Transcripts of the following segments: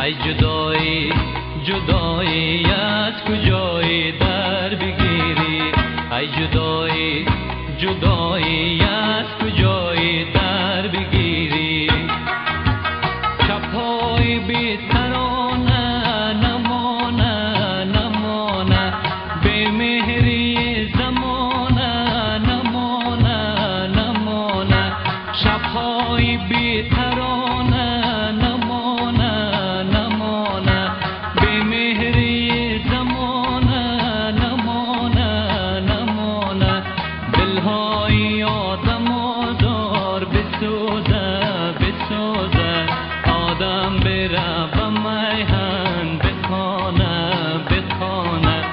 ای جدایی جدایی از کجایی در بگیری، ای جدایی جدایی از کجایی در بگیری. شب‌های بی ترانه نمانه نمانه، بی مهری زمانه نمانه نمانه. شب‌های بی ترانه نمانه نمانه، بی مهری زمانه نمانه نمانه. دل‌های آدم آزار بسوزه بسوزه، آدم بره به میهن بخانه بخانه.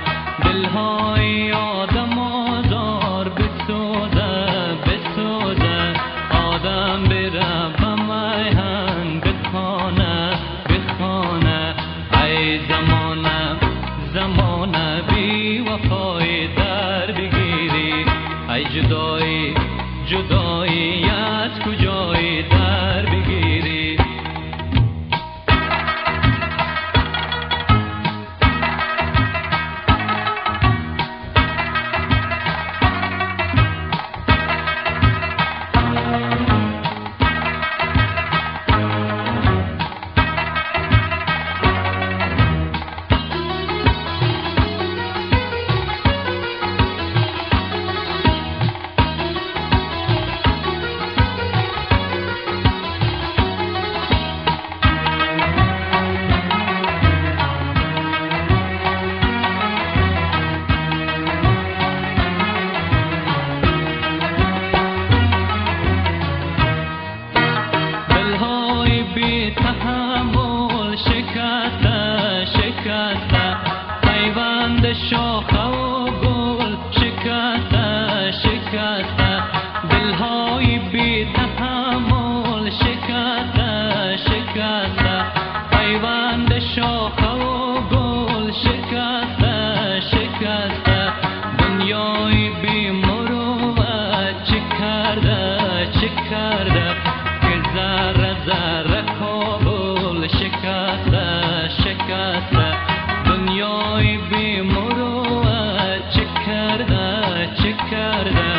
دل‌های آدم آزار بسوزه بسوزه، آدم بره به میهن بخانه بخانه. ای زمانه زمانه بی وفای در بگیری، ای جدایی جدایی از کجایی در بگیری. تحمل شکسته شکسته، پیوند شاخه و گل شکسته شکسته. دلهای بی تحمل شکسته شکسته، پیوند شاخه و گل شکسته شکسته. دنیای بی مروت چه کرده چه کرده، که ذره ذره کابل شکسته شکسته. دنیای بی مروت چه کرده چه کرده،